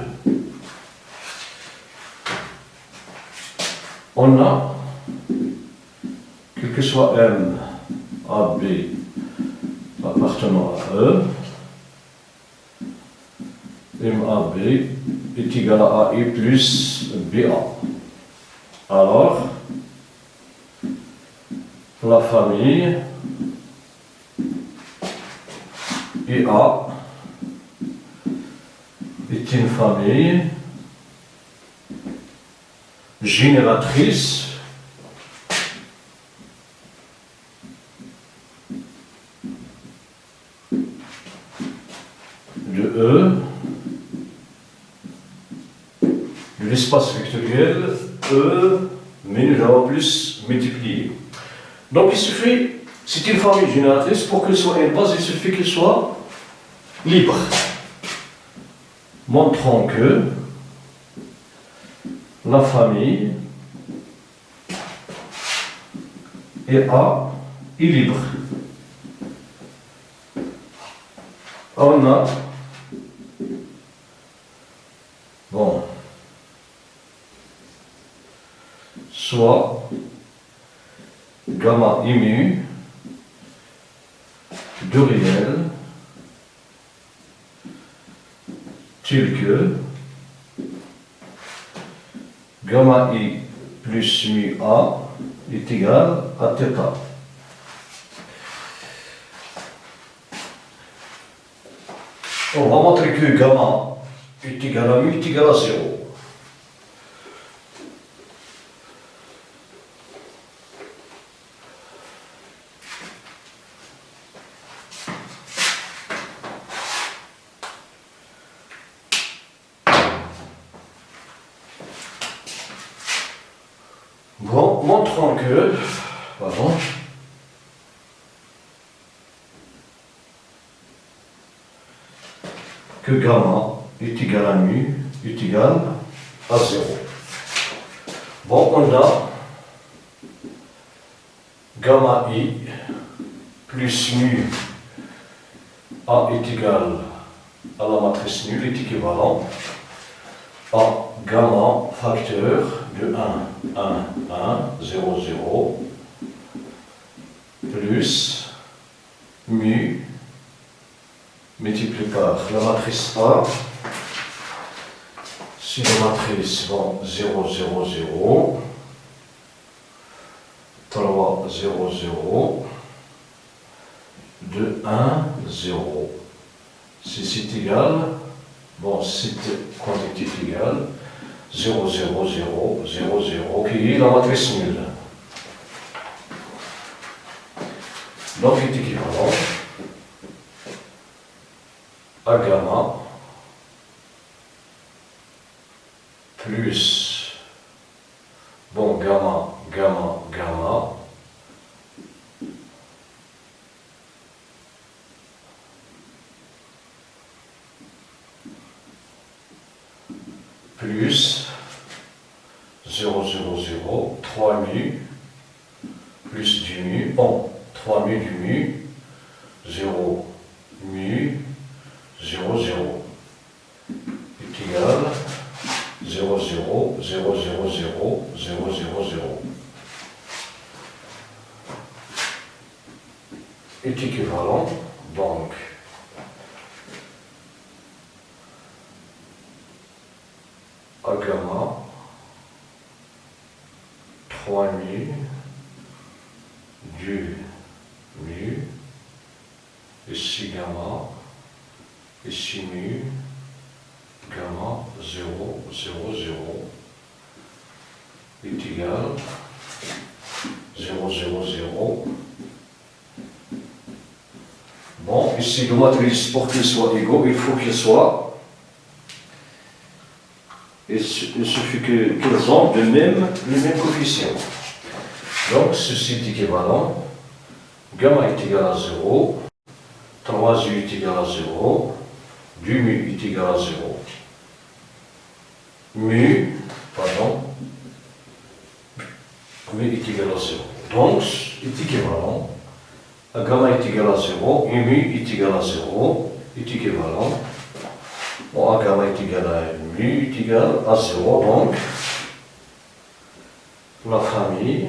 On a, quel que soit M, A, B appartenant à E, MAB est égal à AI plus BA. Alors, la famille IA est une famille génératrice de E de l'espace vectoriel E menu de l'aura plus multiplié. Donc il suffit C'est une famille génératrice. Pour qu'elle soit une base, il suffit qu'elle soit libre. Montrons que la famille A est libre. On a soit gamma i mu de réel tel que gamma i plus mu a est égal à θ. On va montrer que gamma est égal à mu est égal à 0. Bon, montrons que, pardon, que gamma est égal à mu est égal à 0. Bon, on a gamma i plus mu a est égal à la matrice nulle est équivalent à gamma facteur de 1, 1, 1, 0, 0 plus mu multiplié par la matrice A, si la matrice 0, 0, 0, 3, 0, 0, 2, 1, 0. Si c'est égal, bon, cette quantité est égale 0, 0, 0, 0, 0, qui est la matrice nulle. Donc, il est équivalent à gamma plus, bon, gamma, gamma, gamma, plus 0, 0, 0, 3 mu, plus du mu, bon, 3 mu du mu, 0 mu, 0, 0, est égal 0, 0, 0, 0, 0, 0, 0, 0. Est équivalent, donc, à gamma 3 mu du mu, ici gamma, ici mu, gamma 0, 0, 0 est égal 0, 0, 0. Bon, ici le matrice pour qu'il soit égaux, il faut qu'il soit. Il suffit qu'ils ont le même coefficient. Donc ceci est équivalent. Gamma est égal à 0, 3u est égal à 0, du mu est égal à 0. Mu est égal à 0. Donc, est équivalent à gamma est égal à 0, et mu est égal à 0, est équivalent. Bon, à gamma est égal à mu est égal à 0, donc la famille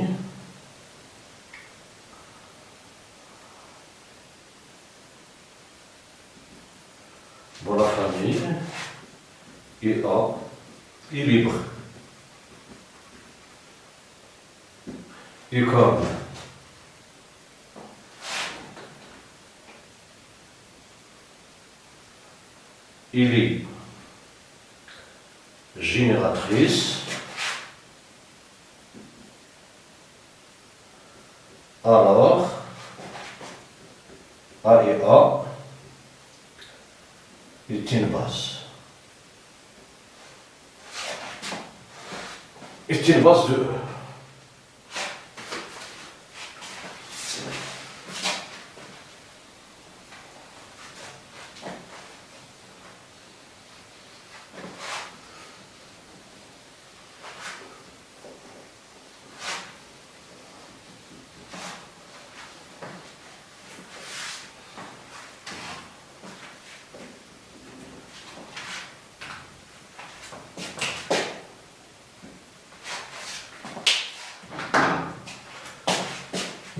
et A est libre. Et comme il est génératrice, alors A et A est une base. Est une base de E.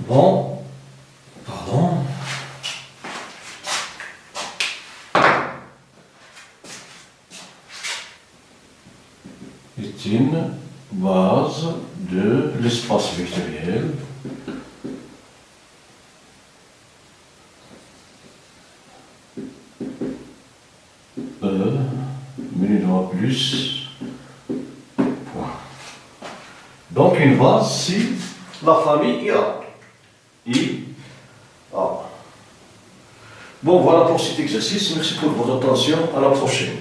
Bon, pardon. Est une base de l'espace vectoriel minus plus point. Donc une base, si la famille IA. IA. Bon, voilà pour cet exercice. Merci pour votre attention. À la prochaine.